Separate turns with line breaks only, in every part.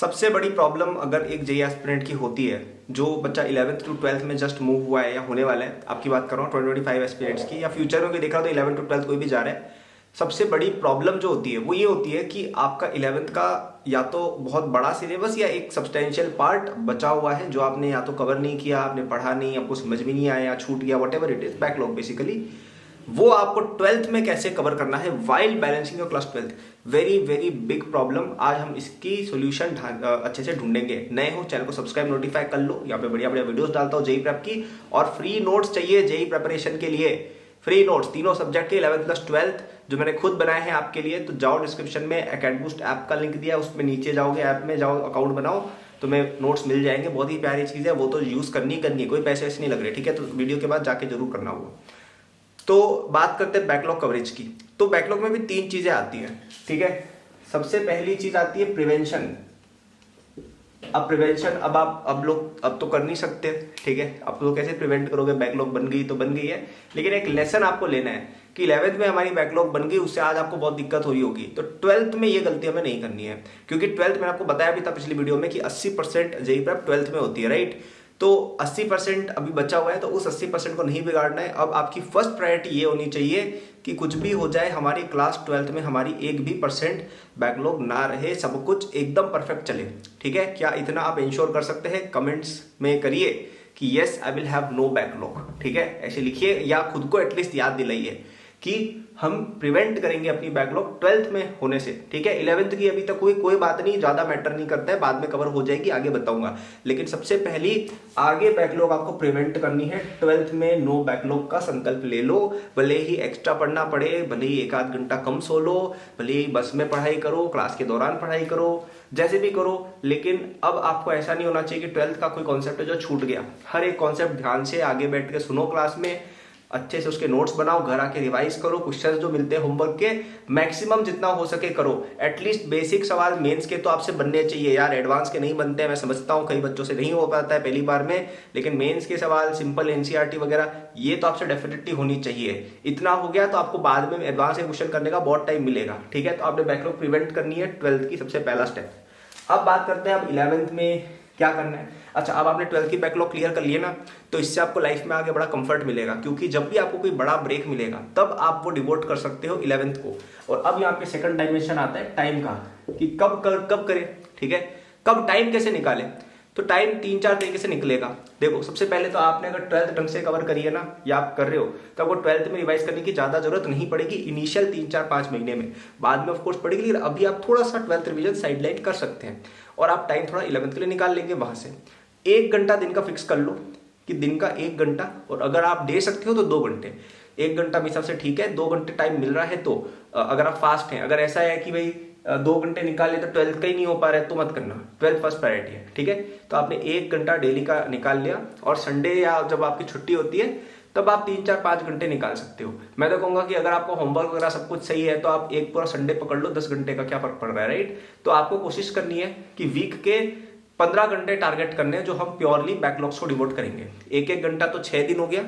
सबसे बड़ी प्रॉब्लम अगर एक जेई एस्पिरेंट की होती है, जो बच्चा 11th टू 12th में जस्ट मूव हुआ है या होने वाला है, आपकी बात कर रहा हूँ 2025 एस्पिरेंट्स की, या फ्यूचर में भी देखा तो 11th टू 12th कोई भी जा रहा है। सबसे बड़ी प्रॉब्लम जो होती है वो ये होती है कि आपका 11th का या तो बहुत बड़ा सिलेबस या एक सब्सटेंशियल पार्ट बचा हुआ है जो आपने या तो कवर नहीं किया, आपने पढ़ा नहीं, आपको समझ में नहीं आया, छूट गया, what ever it is, backlog basically. वो आपको 12th में कैसे कवर करना है while balancing your class 12th, very very big problem. आज हम इसकी सॉल्यूशन अच्छे से ढूंढेंगे। नए हो चैनल को सब्सक्राइब नोटिफाई कर लो, यहाँ पे बढ़िया बढ़िया वीडियोस डालता हूँ जेई प्रेप की। और फ्री नोट्स चाहिए जेई प्रेपरेशन के लिए, फ्री नोट्स तीनों सब्जेक्ट के 11th प्लस 12th जो मैंने खुद बनाए हैं आपके लिए। तो जाओ डिस्क्रिप्शन में एकेडबूस्ट ऐप का लिंक दिया है, उसमें नीचे जाओगे, ऐप में जाओ, अकाउंट बनाओ, तुम्हें नोट्स मिल जाएंगे। बहुत ही प्यारी चीज़ है, वो तो यूज़ करनी है, कोई पैसे वैसे नहीं लग रहे, ठीक है। तो वीडियो के बाद जाके जरूर करना वो। तो बात करते हैं बैकलॉग कवरेज की। तो बैकलॉग में भी तीन चीजें आती हैं, ठीक है। सबसे पहली चीज आती है प्रिवेंशन। अब प्रिवेंशन अब तो कर नहीं सकते, ठीक है। अब तो कैसे प्रिवेंट करोगे, बैकलॉग बन गई तो बन गई है। लेकिन एक लेसन आपको लेना है कि 11th में हमारी बैकलॉग बन गई, उससे आज आपको बहुत दिक्कत हो रही होगी, तो 12th में ये गलती हमें नहीं करनी है। क्योंकि 12th में आपको बताया भी था पिछली वीडियो में कि 80% जेई प्रेप 12th में होती है, राइट। तो 80% अभी बचा हुआ है, तो उस 80% को नहीं बिगाड़ना है। अब आपकी फर्स्ट प्रायोरिटी ये होनी चाहिए कि कुछ भी हो जाए, हमारी क्लास 12th में हमारी एक भी % बैकलॉग ना रहे, सब कुछ एकदम परफेक्ट चले, ठीक है। क्या इतना आप इंश्योर कर सकते हैं? कमेंट्स में करिए कि yes I will have no backlog, ठीक है, ऐसे लिखिए, या खुद को एटलीस्ट याद दिलाइए कि हम प्रिवेंट करेंगे अपनी बैकलॉग 12th में होने से, ठीक है। 11th की अभी तक कोई बात नहीं, ज्यादा मैटर नहीं करता है, बाद में कवर हो जाएगी, आगे बताऊंगा। लेकिन सबसे पहली आगे बैकलॉग आपको प्रिवेंट करनी है। 12th में नो बैकलॉग का संकल्प ले लो। भले ही एक्स्ट्रा पढ़ना पड़े, भले ही एक आध घंटा कम सो लो, भले ही बस में पढ़ाई करो, क्लास के दौरान पढ़ाई करो, जैसे भी करो। लेकिन अब आपको ऐसा नहीं होना चाहिए कि 12th का कोई कॉन्सेप्ट है जो छूट गया। हर एक कॉन्सेप्ट ध्यान से आगे बैठ के सुनो, क्लास में अच्छे से उसके नोट्स बनाओ, घर आके रिवाइज करो, क्वेश्चंस जो मिलते हैं होमवर्क के मैक्सिमम जितना हो सके करो। एटलीस्ट बेसिक सवाल मेंस के तो आपसे बनने चाहिए यार, एडवांस के नहीं बनते हैं, मैं समझता हूँ कई बच्चों से नहीं हो पाता है पहली बार में, लेकिन मेंस के सवाल सिंपल एनसीईआरटी वगैरह ये तो आपसे डेफिनेटली होनी चाहिए। इतना हो गया तो आपको बाद में एडवांस के क्वेश्चन करने का बहुत टाइम मिलेगा, ठीक है। तो आपने बैकलॉग प्रिवेंट करनी है 12th की सबसे पहला स्टेप। अब बात करते हैं अब 11th में क्या करना है। अच्छा, अब आपने 12th की बैकलॉग क्लियर कर लिए ना, तो इससे आपको लाइफ में आगे बड़ा कंफर्ट मिलेगा, क्योंकि जब भी आपको कोई बड़ा ब्रेक मिलेगा तब आप वो डिवोट कर सकते हो 11th को। और अब यहाँ पे सेकंड डायमेंशन आता है टाइम का, कि कब करें, ठीक है। कब टाइम कैसे निकाले, तो टाइम 3-4 तरीके से निकलेगा। देखो, सबसे पहले तो आपने अगर 12th ढंग से कवर करी है ना, या आप कर रहे हो, तो आपको 12th में रिवाइज करने की ज्यादा जरूरत नहीं पड़ेगी इनिशियल 3-4-5 महीने में, बाद में ऑफकोर्स पड़ेगी। लेकिन अभी आप थोड़ा सा 12th रिविजन साइडलाइन कर सकते हैं और आप टाइम थोड़ा 11th के लिए निकाल लेंगे। वहां से 1 घंटा दिन का फिक्स कर लो कि दिन का 1 घंटा, और अगर आप दे सकते हो तो 2 घंटे। 1 घंटा मेरे हिसाब से ठीक है, 2 घंटे टाइम मिल रहा है तो अगर आप फास्ट हैं, अगर ऐसा है कि भाई 2 घंटे निकाले तो 12th का ही नहीं हो पा रहा है, तो मत करना, 12th फर्स्ट प्रायोरिटी है, ठीक है। तो आपने 1 घंटा डेली का निकाल लिया, और संडे या जब आपकी छुट्टी होती है तब आप 3-4-5 घंटे निकाल सकते हो। मैं तो कहूंगा कि अगर आपको होमवर्क वगैरह सब कुछ सही है तो आप एक पूरा संडे पकड़ लो, 10 घंटे का क्या फर्क पड़ रहा है, राइट। तो आपको कोशिश करनी है कि वीक के 15 घंटे टारगेट करने हैं जो हम प्योरली बैकलॉग्स को डिवोट करेंगे। 1-1 घंटा तो 6 दिन हो गया,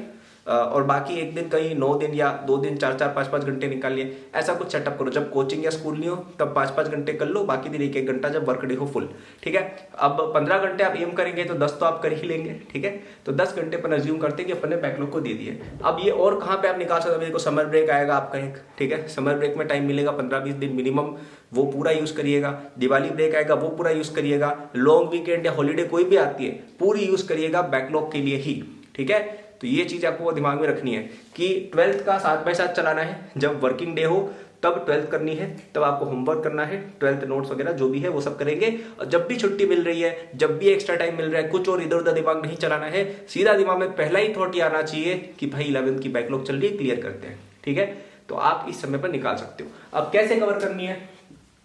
और बाकी एक दिन कहीं 9 दिन या 2 दिन 4-4-5-5 घंटे निकाल लिए। ऐसा कुछ सेटअप करो, जब कोचिंग या स्कूल नहीं हो तब 5-5 घंटे कर लो, बाकी दिन 1-1 घंटा जब वर्क डे हो फुल, ठीक है। अब 15 घंटे आप एम करेंगे तो 10 तो आप कर ही लेंगे, ठीक है। तो 10 घंटे पर अज्यूम करते कि अपन ने बैकलॉग को दे दिए। अब ये और कहाँ पे आप निकाल सकते हो, देखो समर ब्रेक आएगा आपका एक, ठीक है। समर ब्रेक में टाइम मिलेगा 15-20 दिन मिनिमम, वो पूरा यूज करिएगा। दिवाली ब्रेक आएगा, वो पूरा यूज करिएगा। लॉन्ग वीकेंड या हॉलीडे कोई भी आती है, पूरी यूज करिएगा बैकलॉग के लिए ही, ठीक है। तो ये चीज आपको दिमाग में रखनी है कि 12th का साथ बाय साथ चलाना है। जब वर्किंग डे हो तब 12th करनी है, तब आपको होमवर्क करना है, 12th नोट्स वगैरह जो भी है वो सब करेंगे। और जब भी छुट्टी मिल रही है, जब भी एक्स्ट्रा टाइम मिल रहा है, कुछ और इधर उधर दिमाग नहीं चलाना है, सीधा दिमाग में पहला ही थॉट ये आना चाहिए कि भाई 11th की बैकलॉग चल रही है, क्लियर करते हैं, ठीक है। तो आप इस समय पर निकाल सकते हो। अब कैसे कवर करनी है,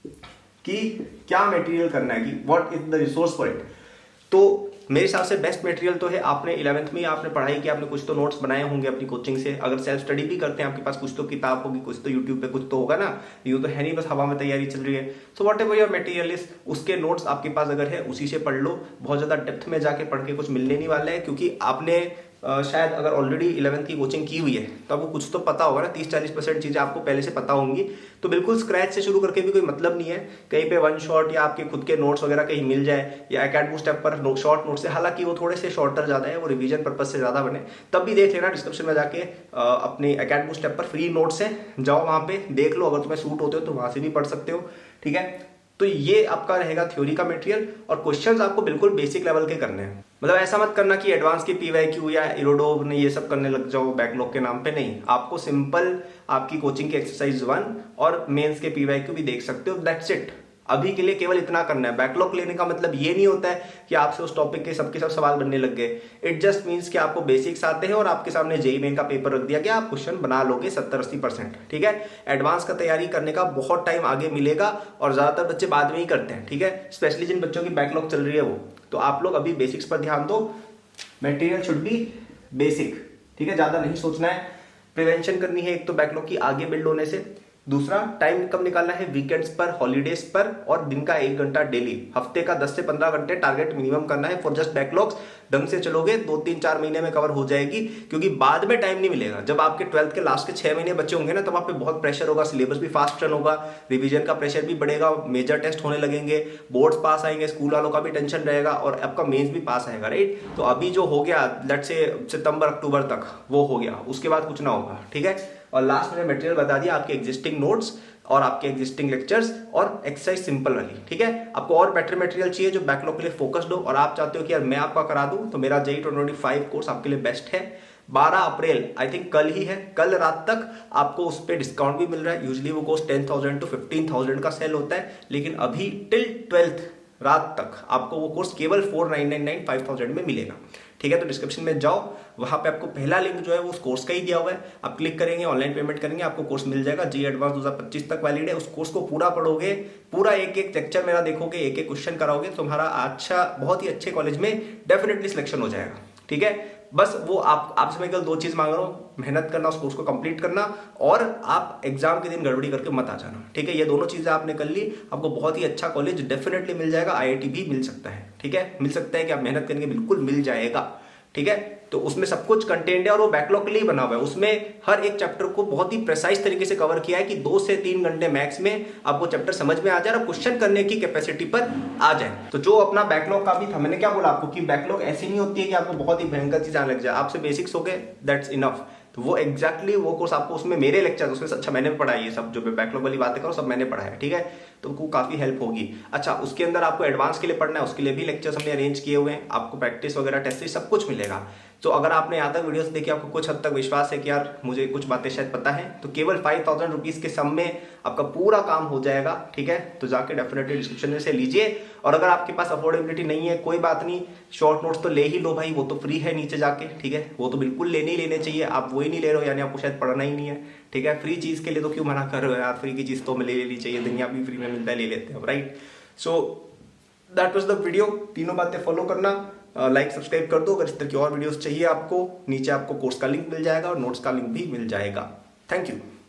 कि क्या मटेरियल करना है, कि what is the resource for it. तो मेरे हिसाब से बेस्ट मटेरियल तो है, आपने 11th में आपने पढ़ाई की, आपने कुछ तो नोट्स बनाए होंगे अपनी कोचिंग से। अगर सेल्फ स्टडी भी करते हैं आपके पास कुछ तो किताब होगी, कुछ तो यूट्यूब पे कुछ तो होगा ना, यूं तो है नहीं बस हवा में तैयारी चल रही है। So what ever your material is, उसके नोट्स आपके पास अगर है उसी से पढ़ लो। बहुत ज्यादा डेप्थ में जाके पढ़ के कुछ मिलने नहीं वाला है, क्योंकि आपने शायद अगर ऑलरेडी 11th की कोचिंग की हुई है तो आपको कुछ तो पता होगा ना, 30-40% चीज़ें आपको पहले से पता होंगी। तो बिल्कुल स्क्रैच से शुरू करके भी कोई मतलब नहीं है, कहीं पे वन शॉट या आपके खुद के नोट्स वगैरह कहीं मिल जाए या एकेडमी स्टेप पर शॉर्ट नोट से, हालांकि वो थोड़े से शॉर्टर ज़्यादा है, वो रिवीजन पर्पज से ज़्यादा बने, तब भी देख लेना डिस्क्रिप्शन में जाके अपने एकेडमी स्टेप पर फ्री नोट्स है, जाओ वहाँ पे देख लो, अगर तुम्हें सूट होते हो तो वहाँ से भी पढ़ सकते हो। ठीक है, तो ये आपका रहेगा थ्योरी का मटेरियल, और क्वेश्चंस आपको बिल्कुल बेसिक लेवल के करने हैं। मतलब ऐसा मत करना कि एडवांस की पीवाईक्यू या इरोडोव ने ये सब करने लग जाओ बैकलॉग के नाम पे, नहीं, आपको सिंपल आपकी कोचिंग के एक्सरसाइज 1 और मेंस के पीवाईक्यू भी देख सकते हो, दैट्स इट। अभी के लिए केवल इतना करना है। बैकलॉग लेने का मतलब ये नहीं होता है कि आपसे उस टॉपिक के सबके सब सवाल बनने लग गए। इट जस्ट मीन्स कि आपको बेसिक्स आते हैं और आपके सामने जेईई मेन का पेपर रख दिया गया, आप क्वेश्चन बना लोगे 70-80%। ठीक है, एडवांस का तैयारी करने का बहुत टाइम आगे मिलेगा और ज्यादातर बच्चे बाद में ही करते हैं। ठीक है, स्पेशली जिन बच्चों की बैकलॉग चल रही है वो, तो आप लोग अभी बेसिक्स पर ध्यान दो। Material should be basic. ठीक है, ज्यादा नहीं सोचना है, प्रिवेंशन करनी है एक तो बैकलॉग की आगे बिल्ड होने से, दूसरा टाइम कब निकालना है, वीकेंड्स पर, हॉलीडेज पर, और दिन का 1 घंटा डेली, हफ्ते का 10 से 15 घंटे टारगेट मिनिमम करना है फॉर जस्ट बैकलॉग्स। ढंग से चलोगे 2-3-4 महीने में कवर हो जाएगी, क्योंकि बाद में टाइम नहीं मिलेगा। जब आपके 12th के लास्ट के 6 महीने बच्चे होंगे ना, तब आप पे बहुत प्रेशर होगा, सिलेबस भी फास्ट रन होगा, रिवीजन का प्रेशर भी बढ़ेगा, मेजर टेस्ट होने लगेंगे, बोर्ड्स पास आएंगे, स्कूल वालों का भी टेंशन रहेगा, और आपका मेंस भी पास आएगा, राइट। तो अभी जो हो गया लेट्स से सितंबर-अक्टूबर तक वो हो गया, उसके बाद कुछ ना होगा। ठीक है, और लास्ट में मटेरियल बता दिया, आपके एग्जिस्टिंग नोट्स और आपके एग्जिस्टिंग लेक्चर्स और एक्सरसाइज सिंपल वाली। ठीक है, आपको और बेटर मटेरियल चाहिए जो बैकलॉग के लिए फोकस्ड हो, और आप चाहते हो कि यार मैं आपका करा दूं, तो मेरा जेईई 2025 कोर्स आपके लिए बेस्ट है। 12 अप्रैल आई थिंक कल ही है, कल रात तक आपको उस पर डिस्काउंट भी मिल रहा है। यूजुअली वो कोर्स 10,000 to 15,000 का सेल होता है, लेकिन अभी टिल 12th रात तक आपको वो कोर्स केवल 4,999 5,000 में मिलेगा। ठीक है, तो डिस्क्रिप्शन में जाओ, वहां पे आपको पहला लिंक जो है वो उस कोर्स का ही दिया हुआ है, आप क्लिक करेंगे, ऑनलाइन पेमेंट करेंगे, आपको कोर्स मिल जाएगा। जेईई एडवांस 2025 तक वैलिड है। उस कोर्स को पूरा पढ़ोगे, पूरा एक एक लेक्चर मेरा देखोगे, एक एक क्वेश्चन कराओगे, तुम्हारा अच्छा, बहुत ही अच्छे कॉलेज में डेफिनेटली सिलेक्शन हो जाएगा। ठीक है, बस वो आपसे मैं केवल 2 चीज मांग रहा हूँ, मेहनत करना, उस कोर्स को कंप्लीट करना, और आप एग्जाम के दिन गड़बड़ी करके मत आ जाना। ठीक है, ये दोनों चीजें आपने कर ली, आपको बहुत ही अच्छा कॉलेज डेफिनेटली मिल जाएगा, आईआईटी भी मिल सकता है। ठीक है, मिल सकता है कि आप मेहनत करेंगे बिल्कुल मिल जाएगा। ठीक है, तो उसमें सब कुछ कंटेंट है और वो बैकलॉग के लिए बना हुआ है। उसमें हर एक चैप्टर को बहुत ही प्रिसाइज तरीके से कवर किया है कि 2 से 3 घंटे मैक्स में आपको चैप्टर समझ में आ जाए और क्वेश्चन करने की कैपेसिटी पर आ जाए। तो जो अपना बैकलॉग का भी था, मैंने क्या बोला आपको कि बैकलॉग ऐसी नहीं होती है कि आपको बहुत ही भयंकर चीज आने लग जाए, आपसे बेसिक्स हो गए, दैट्स इनफ। तो वो एग्जैक्टली वो कोर्स आपको उसमें मेरे लेक्चर उसमें अच्छा मैंने पढ़ा है, ये सब जो बैकलॉग वाली बातें करो सब मैंने पढ़ा है। ठीक है, तो वो काफी हेल्प होगी। अच्छा, उसके अंदर आपको एडवांस के लिए पढ़ना है, उसके लिए भी लेक्चर्स हमने अरेंज किए हुए हैं, आपको प्रैक्टिस वगैरह टेस्ट सब कुछ मिलेगा। तो अगर आपने यहाँ तक वीडियोस देखी, आपको कुछ हद तक विश्वास है कि यार मुझे कुछ बातें शायद पता है, तो केवल 5,000 रुपीज के सम में आपका पूरा काम हो जाएगा। ठीक है, तो जाके डेफिनेटली डिस्क्रिप्शन में से लीजिए। और अगर आपके पास अफोर्डेबिलिटी नहीं है, कोई बात नहीं, शॉर्ट नोट्स तो ले ही लो भाई, वो तो फ्री है नीचे जाके। ठीक है, वो तो बिल्कुल लेने ही लेने चाहिए, आप वो ही नहीं ले रहे हो यानी आपको शायद पढ़ना ही नहीं है। ठीक है, फ्री चीज के लिए तो क्यों मना कर रहे हो यार, फ्री की चीज तो हमें ले लेनी चाहिए, दुनिया भी फ्री में मिलता है, ले लेते हैं, right. So that was the video. तीनों बातें फॉलो करना, लाइक सब्सक्राइब कर दो। अगर इस तरह की और वीडियोस चाहिए आपको, नीचे आपको कोर्स का लिंक मिल जाएगा और नोट्स का लिंक भी मिल जाएगा। Thank you.